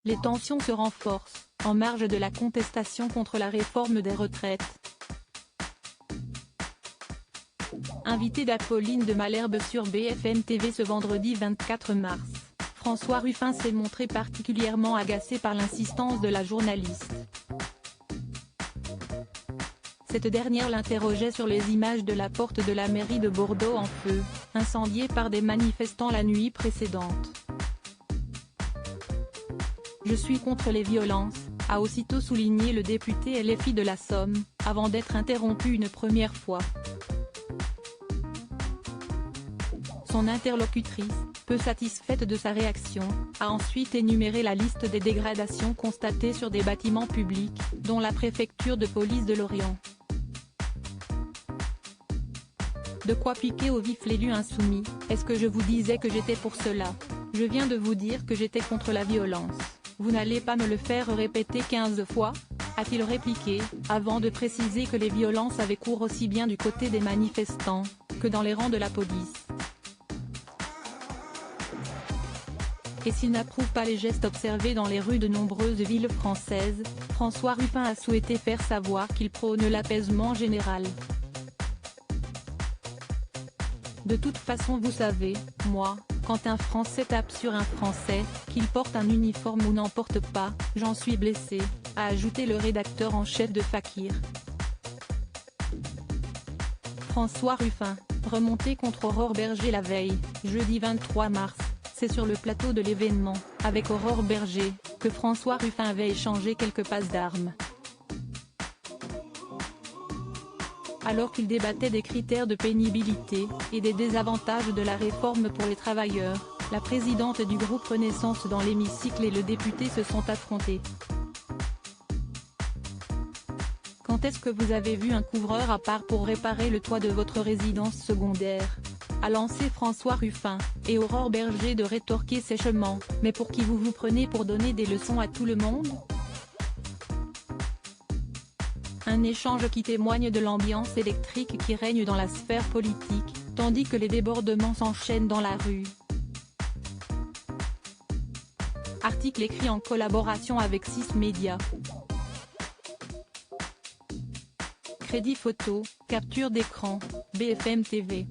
Les tensions se renforcent, en marge de la contestation contre la réforme des retraites. Invité d'Apolline de Malherbe sur BFM TV ce vendredi 24 mars, François Ruffin s'est montré particulièrement agacé par l'insistance de la journaliste. Cette dernière l'interrogeait sur les images de la porte de la mairie de Bordeaux en feu, incendiée par des manifestants la nuit précédente. « Je suis contre les violences », a aussitôt souligné le député LFI de la Somme, avant d'être interrompu une première fois. Son interlocutrice, peu satisfaite de sa réaction, a ensuite énuméré la liste des dégradations constatées sur des bâtiments publics, dont la préfecture de police de Lorient. De quoi piquer au vif l'élu insoumis. « Est-ce que je vous disais que j'étais pour cela? Je viens de vous dire que j'étais contre la violence. Vous n'allez pas me le faire répéter 15 fois ?» a-t-il répliqué, avant de préciser que les violences avaient cours aussi bien du côté des manifestants, que dans les rangs de la police. Et s'il n'approuve pas les gestes observés dans les rues de nombreuses villes françaises, François Ruffin a souhaité faire savoir qu'il prône l'apaisement général. De toute façon vous savez, moi, quand un Français tape sur un Français, qu'il porte un uniforme ou n'en porte pas, j'en suis blessé, a ajouté le rédacteur en chef de Fakir. François Ruffin, remonté contre Aurore Berger la veille, jeudi 23 mars, c'est sur le plateau de l'événement, avec Aurore Berger, que François Ruffin avait échangé quelques passes d'armes. Alors qu'il débattait des critères de pénibilité, et des désavantages de la réforme pour les travailleurs, la présidente du groupe Renaissance dans l'hémicycle et le député se sont affrontés. Quand est-ce que vous avez vu un couvreur à part pour réparer le toit de votre résidence secondaire ? A lancé François Ruffin, et Aurore Berger de rétorquer sèchement, mais pour qui vous vous prenez pour donner des leçons à tout le monde ? Un échange qui témoigne de l'ambiance électrique qui règne dans la sphère politique, tandis que les débordements s'enchaînent dans la rue. Article écrit en collaboration avec 6 médias. Crédit photo, capture d'écran, BFM TV.